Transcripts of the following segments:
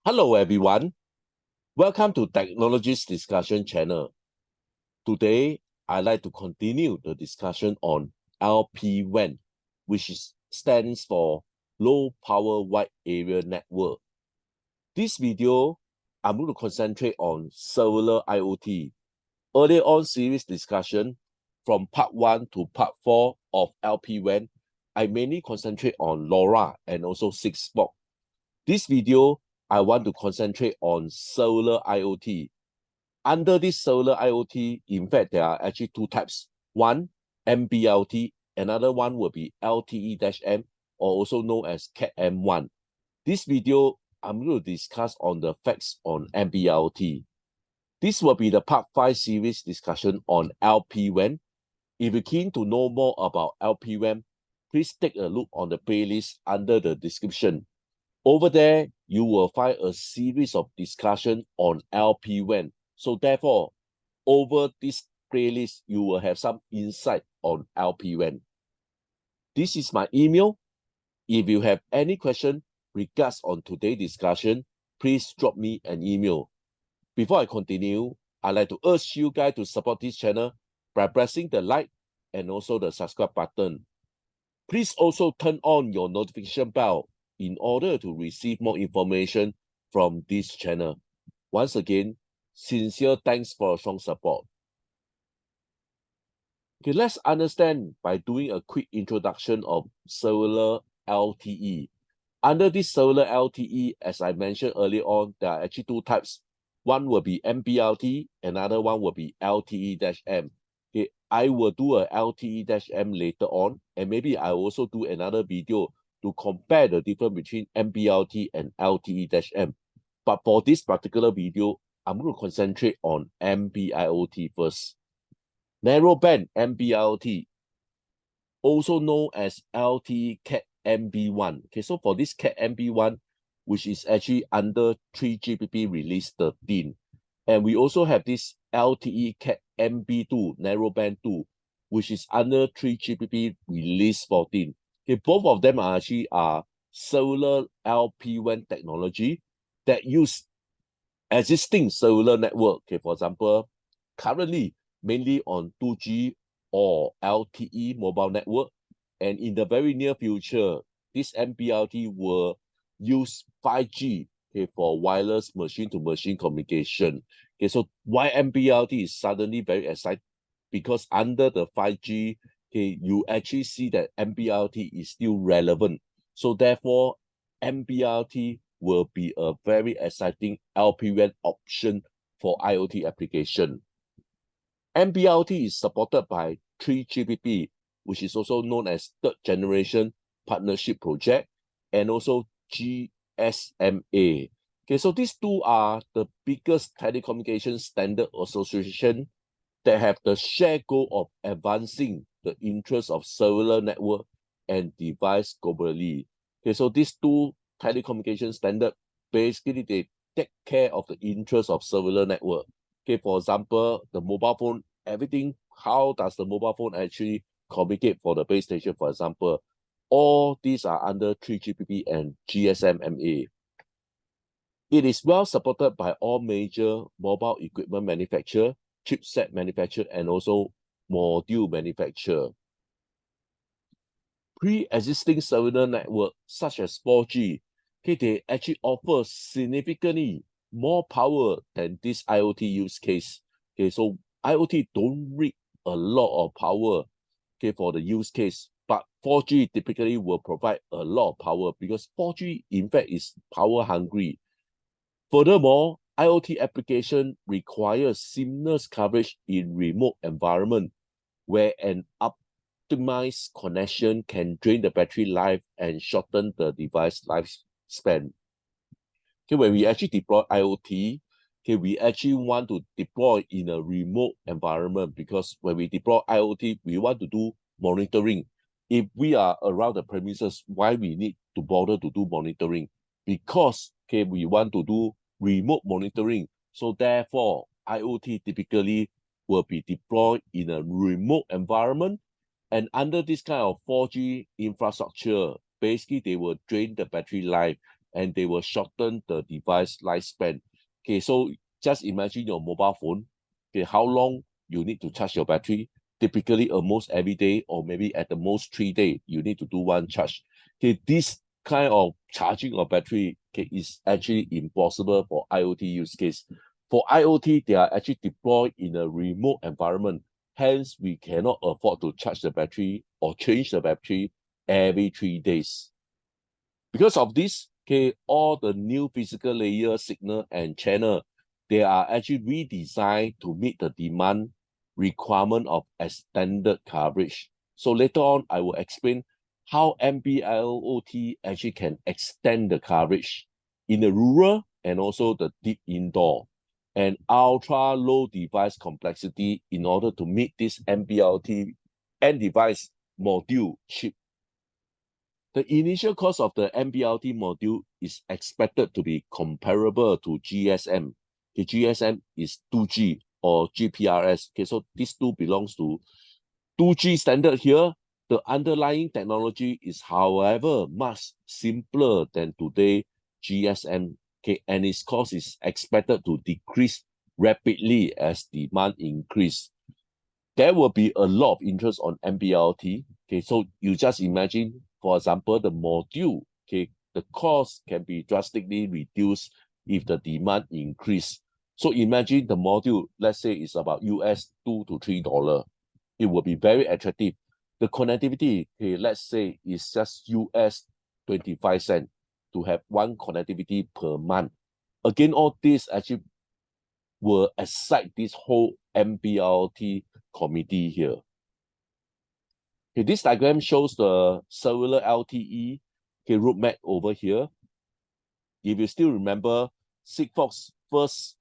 Hello everyone, welcome to Technologies Discussion channel. Today, I'd like to continue the discussion on LPWAN, which stands for Low Power Wide Area Network. This video, I'm going to concentrate on cellular IoT. Earlier on series discussion, from part 1 to part 4 of LPWAN, I mainly concentrate on LoRa and also 6-spot. This video, I want to concentrate on cellular IoT. Under this cellular IoT, in fact, there are actually two types. One, NB-IoT, another one will be LTE-M, or also known as Cat NB1. This video, I'm going to discuss on the facts on NB-IoT. This will be the part 5 series discussion on LPWAN. If you're keen to know more about LPWAN, please take a look on the playlist under the description. Over there, you will find a series of discussion on LPWAN. So therefore, over this playlist, you will have some insight on LPWAN. This is my email. If you have any question regards on today's discussion, please drop me an email. Before I continue, I'd like to urge you guys to support this channel by pressing the like and also the subscribe button. Please also turn on your notification bell in order to receive more information from this channel. Once again, sincere thanks for your strong support. Okay, let's understand by doing a quick introduction of cellular LTE. Under this cellular LTE, as I mentioned earlier on, there are actually two types. One will be NB-IoT, another one will be LTE-M. Okay, I will do a LTE-M later on, and maybe I will also do another video to compare the difference between NB-IoT and LTE-M. But for this particular video, I'm going to concentrate on NB-IoT first. Narrowband NB-IoT, also known as LTE Cat NB1. Okay, so for this Cat NB1, which is actually under 3GPP release 13. And we also have this LTE Cat NB2, Narrowband 2, which is under 3GPP release 14. Okay, both of them are actually cellular LPWAN technology that use existing cellular network. Okay, for example, currently mainly on 2G or LTE mobile network, and in the very near future, this NB-IoT will use 5G, okay, for wireless machine-to-machine communication. Okay, so why NB-IoT is suddenly very exciting? Because under the 5G, okay, you actually see that NB-IoT is still relevant. So therefore, NB-IoT will be a very exciting LPWAN option for IoT application. NB-IoT is supported by 3GPP, which is also known as Third Generation Partnership Project, and also GSMA. Okay, so these two are the biggest telecommunications standard association that have the shared goal of advancing the interests of cellular network and device globally. Okay, so these two telecommunication standard, basically they take care of the interests of cellular network. Okay, for example, the mobile phone, everything, how does the mobile phone actually communicate for the base station, for example? All these are under 3GPP and GSMA. It is well supported by all major mobile equipment manufacturer, chipset manufacturer, and also module manufacturer. Pre-existing cellular network such as 4G, okay, they actually offer significantly more power than this IoT use case. Okay, so IoT don't need a lot of power, okay, for the use case, but 4G typically will provide a lot of power because 4G in fact is power hungry. Furthermore, IoT application requires seamless coverage in remote environment where an optimized connection can drain the battery life and shorten the device lifespan. Okay, when we actually deploy IoT, okay, we actually want to deploy in a remote environment because when we deploy IoT, we want to do monitoring. If we are around the premises, why we need to bother to do monitoring? Because, okay, we want to do remote monitoring. So therefore, IoT typically will be deployed in a remote environment. And under this kind of 4G infrastructure, basically they will drain the battery life. and they will shorten the device lifespan. Okay, so just imagine your mobile phone. Okay, how long you need to charge your battery? Typically, almost every day, or maybe at the most 3 days, you need to do one charge. Okay, this kind of charging of battery, okay, is actually impossible for IoT use case. For IoT, they are actually deployed in a remote environment. Hence, we cannot afford to charge the battery or change the battery every 3 days. Because of this, okay, all the new physical layer, signal, and channel, they are actually redesigned to meet the demand requirement of extended coverage. So later on, I will explain how NB-IoT actually can extend the coverage in the rural and also the deep indoor and ultra low device complexity in order to meet this NB-IoT end device module chip. The initial cost of the NB-IoT module is expected to be comparable to GSM. The GSM is 2G or GPRS. Okay, so these two belongs to 2G standard here. The underlying technology is, however, much simpler than today GSM. Okay, and its cost is expected to decrease rapidly as demand increase. There will be a lot of interest on NB-IoT. Okay, so you just imagine, for example, the module, okay, the cost can be drastically reduced if the demand increase. So imagine the module, let's say it's about US $2 to $3. It will be very attractive. The connectivity, okay, let's say is just US 25 cents to have one connectivity per month. Again, all this actually will excite this whole NB-IoT committee here. Okay, this diagram shows the cellular LTE roadmap over here. If you still remember, Sigfox first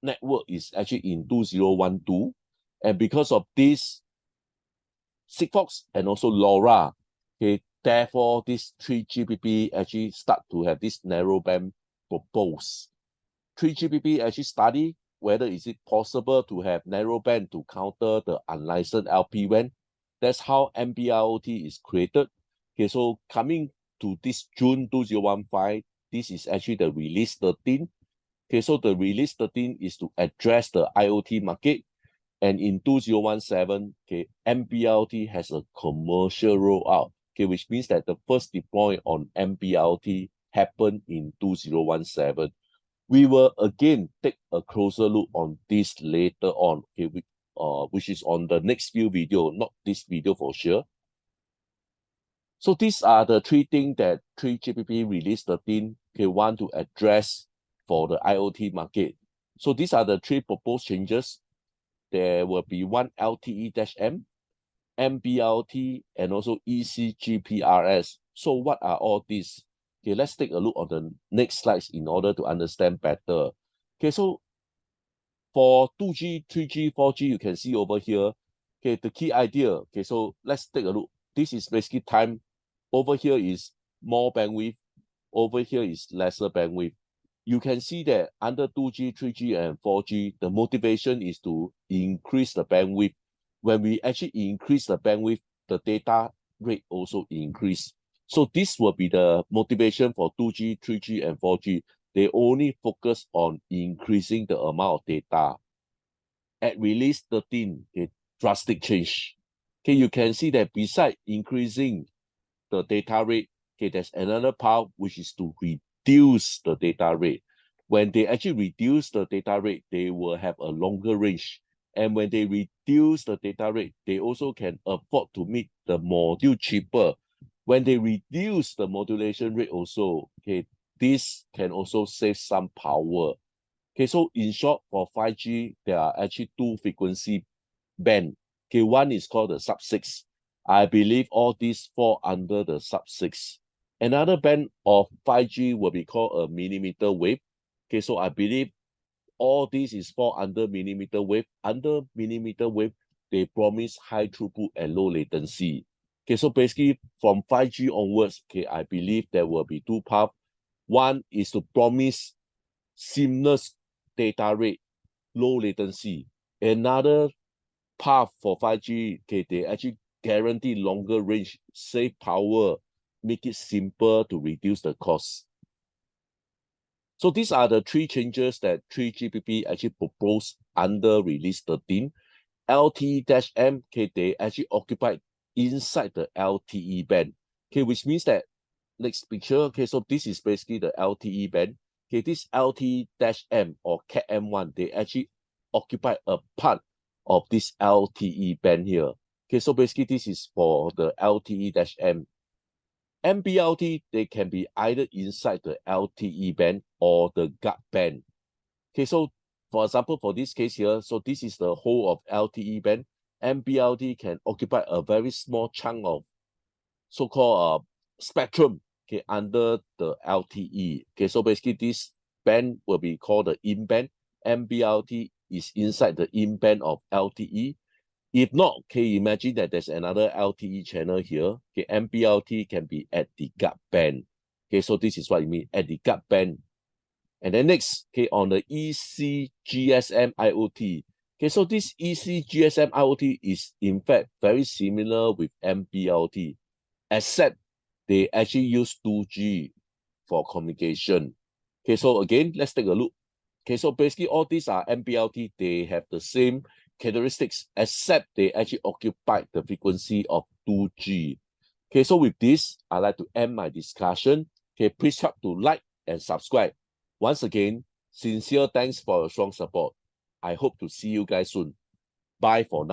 network is actually in 2012. And because of this, Sigfox and also LoRa, okay, therefore this 3GPP actually start to have this narrowband proposed. 3GPP actually study whether is it possible to have narrowband to counter the unlicensed LPWAN. That's how NB-IoT is created. Okay, so coming to this June 2015, this is actually the release 13. Okay, so the release 13 is to address the IoT market. And in 2017, okay, NB-IoT has a commercial rollout, okay, which means that the first deploy on NB-IoT happened in 2017. We will again take a closer look on this later on, okay, which is on the next few video, not this video for sure. So these are the three things that 3GPP release 13 want to address for the IoT market. So these are the three proposed changes. There will be one LTE-M, NB-IoT, and also ECGPRS. So what are all these? Okay, let's take a look on the next slides in order to understand better. Okay, so for 2G, 3G, 4G, you can see over here, okay, the key idea. Okay, so let's take a look. This is basically time. Over here is more bandwidth. Over here is lesser bandwidth. You can see that under 2G, 3G, and 4G, the motivation is to increase the bandwidth. When we actually increase the bandwidth, the data rate also increase. So this will be the motivation for 2G, 3G, and 4G. They only focus on increasing the amount of data. At release 13, a drastic change. Okay, you can see that besides increasing the data rate, okay, there's another part which is to reduce the data rate. When they actually reduce the data rate, they will have a longer range. And when they reduce the data rate, they also can afford to make the module cheaper. When they reduce the modulation rate also, okay, this can also save some power. Okay, so in short, for 5G, there are actually two frequency band. Okay, one is called the sub-6. I believe all these fall under the sub-6. Another band of 5G will be called a millimeter wave. Okay, so I believe all these is fall under millimeter wave. Under millimeter wave, they promise high throughput and low latency. Okay, so basically from 5G onwards, okay, I believe there will be two paths. One is to promise seamless data rate, low latency. Another path for 5G, okay, they actually guarantee longer range, save power, make it simple to reduce the cost. So these are the three changes that 3GPP actually proposed under release 13. LTE-M, okay, they actually occupy inside the LTE band, okay, which means that next picture, okay, so this is basically the LTE band. Okay, this LTE-M or Cat M1, they actually occupy a part of this LTE band here. Okay, so basically this is for the LTE-M. NB-IoT, they can be either inside the LTE band or the guard band. Okay, so for example, for this case here, so this is the whole of LTE band. NB-IoT can occupy a very small chunk of so-called spectrum, okay, under the LTE. Okay, so basically this band will be called the in band. NB-IoT is inside the in band of LTE. If not, okay, imagine that there's another LTE channel here. Okay, NB-IoT can be at the guard band. Okay, so this is what it means, at the guard band. And then next, okay, on the EC GSM IoT. Okay, so this EC GSM IoT is in fact very similar with NB-IoT, except they actually use 2G for communication. Okay, so again, let's take a look. Okay, so basically all these are NB-IoT, they have the same characteristics, except they actually occupy the frequency of 2G. Okay, so with this, I'd like to end my discussion. Okay, please help to like and subscribe. Once again, sincere thanks for your strong support. I hope to see you guys soon. Bye for now.